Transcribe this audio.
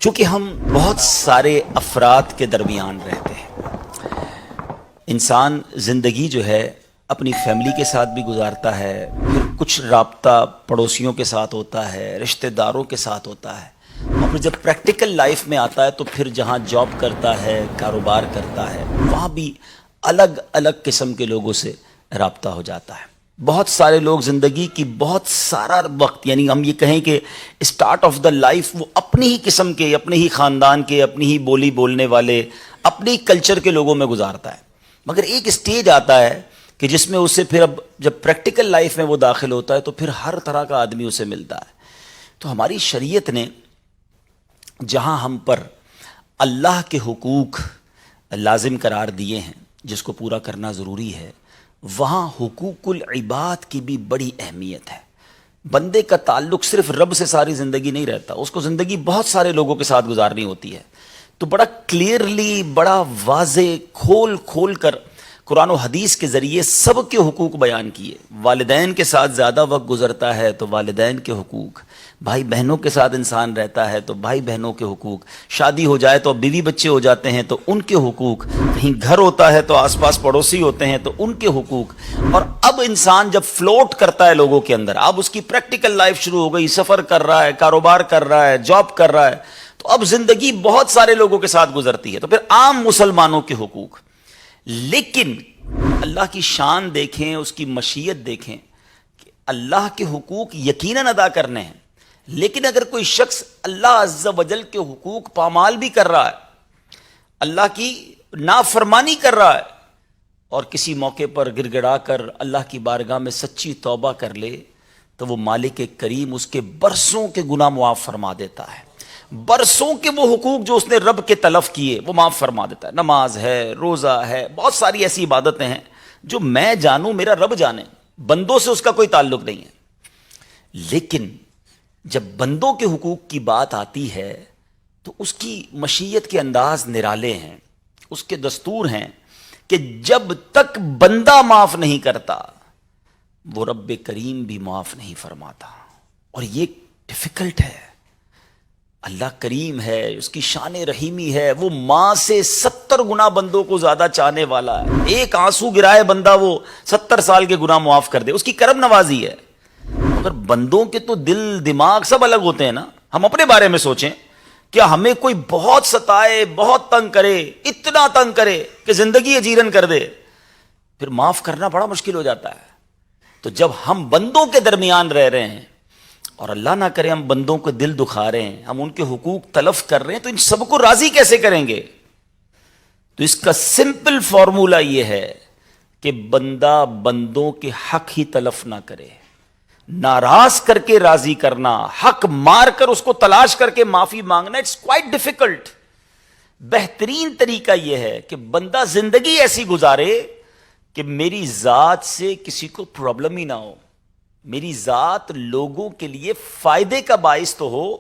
چونکہ ہم بہت سارے افراد کے درمیان رہتے ہیں، انسان زندگی جو ہے اپنی فیملی کے ساتھ بھی گزارتا ہے، پھر کچھ رابطہ پڑوسیوں کے ساتھ ہوتا ہے، رشتہ داروں کے ساتھ ہوتا ہے، اور پھر جب پریکٹیکل لائف میں آتا ہے تو پھر جہاں جاب کرتا ہے، کاروبار کرتا ہے، وہاں بھی الگ الگ قسم کے لوگوں سے رابطہ ہو جاتا ہے۔ بہت سارے لوگ زندگی کی بہت سارا وقت، یعنی ہم یہ کہیں کہ اسٹارٹ آف دا لائف، وہ اپنی ہی قسم کے، اپنے ہی خاندان کے، اپنی ہی بولی بولنے والے، اپنی کلچر کے لوگوں میں گزارتا ہے، مگر ایک اسٹیج آتا ہے کہ جس میں اسے پھر اب جب پریکٹیکل لائف میں وہ داخل ہوتا ہے تو پھر ہر طرح کا آدمی اسے ملتا ہے۔ تو ہماری شریعت نے جہاں ہم پر اللہ کے حقوق لازم قرار دیے ہیں جس کو پورا کرنا ضروری ہے، وہاں حقوق العباد کی بھی بڑی اہمیت ہے۔ بندے کا تعلق صرف رب سے ساری زندگی نہیں رہتا، اس کو زندگی بہت سارے لوگوں کے ساتھ گزارنی ہوتی ہے۔ تو بڑا کلیئرلی، بڑا واضح، کھول کھول کر قرآن و حدیث کے ذریعے سب کے حقوق بیان کیے۔ والدین کے ساتھ زیادہ وقت گزرتا ہے تو والدین کے حقوق، بھائی بہنوں کے ساتھ انسان رہتا ہے تو بھائی بہنوں کے حقوق، شادی ہو جائے تو بیوی بچے ہو جاتے ہیں تو ان کے حقوق، کہیں گھر ہوتا ہے تو آس پاس پڑوسی ہوتے ہیں تو ان کے حقوق، اور اب انسان جب فلوٹ کرتا ہے لوگوں کے اندر، اب اس کی پریکٹیکل لائف شروع ہو گئی، سفر کر رہا ہے، کاروبار کر رہا ہے، جاب کر رہا ہے، تو اب زندگی بہت سارے لوگوں کے ساتھ گزرتی ہے، تو پھر عام مسلمانوں کے حقوق۔ لیکن اللہ کی شان دیکھیں، اس کی مشیت دیکھیں کہ اللہ کے حقوق یقیناً ادا کرنے ہیں، لیکن اگر کوئی شخص اللہ عز و جل کے حقوق پامال بھی کر رہا ہے، اللہ کی نافرمانی کر رہا ہے، اور کسی موقع پر گڑ گڑا کر اللہ کی بارگاہ میں سچی توبہ کر لے، تو وہ مالک کریم اس کے برسوں کے گناہ معاف فرما دیتا ہے۔ برسوں کے وہ حقوق جو اس نے رب کے تلف کیے وہ معاف فرما دیتا ہے۔ نماز ہے، روزہ ہے، بہت ساری ایسی عبادتیں ہیں جو میں جانوں، میرا رب جانے، بندوں سے اس کا کوئی تعلق نہیں ہے۔ لیکن جب بندوں کے حقوق کی بات آتی ہے تو اس کی مشیت کے انداز نرالے ہیں، اس کے دستور ہیں کہ جب تک بندہ معاف نہیں کرتا وہ رب کریم بھی معاف نہیں فرماتا، اور یہ ڈیفیکلٹ ہے۔ اللہ کریم ہے، اس کی شان رحیمی ہے، وہ ماں سے 70 گنا بندوں کو زیادہ چاہنے والا ہے۔ ایک آنسو گرائے بندہ وہ 70 سال کے گناہ معاف کر دے، اس کی کرم نوازی ہے۔ مگر بندوں کے تو دل دماغ سب الگ ہوتے ہیں نا۔ ہم اپنے بارے میں سوچیں، کیا ہمیں کوئی بہت ستائے، بہت تنگ کرے، اتنا تنگ کرے کہ زندگی اجیرن کر دے، پھر معاف کرنا بڑا مشکل ہو جاتا ہے۔ تو جب ہم بندوں کے درمیان رہ رہے ہیں اور اللہ نہ کرے ہم بندوں کو دل دکھا رہے ہیں، ہم ان کے حقوق تلف کر رہے ہیں، تو ان سب کو راضی کیسے کریں گے؟ تو اس کا سمپل فارمولا یہ ہے کہ بندہ بندوں کے حق ہی تلف نہ کرے، ناراض کر کے راضی کرنا، حق مار کر اس کو تلاش کر کے معافی مانگنا، اٹس کوائٹ ڈیفیکلٹ۔ بہترین طریقہ یہ ہے کہ بندہ زندگی ایسی گزارے کہ میری ذات سے کسی کو پرابلم ہی نہ ہو، میری ذات لوگوں کے لیے فائدے کا باعث تو ہو،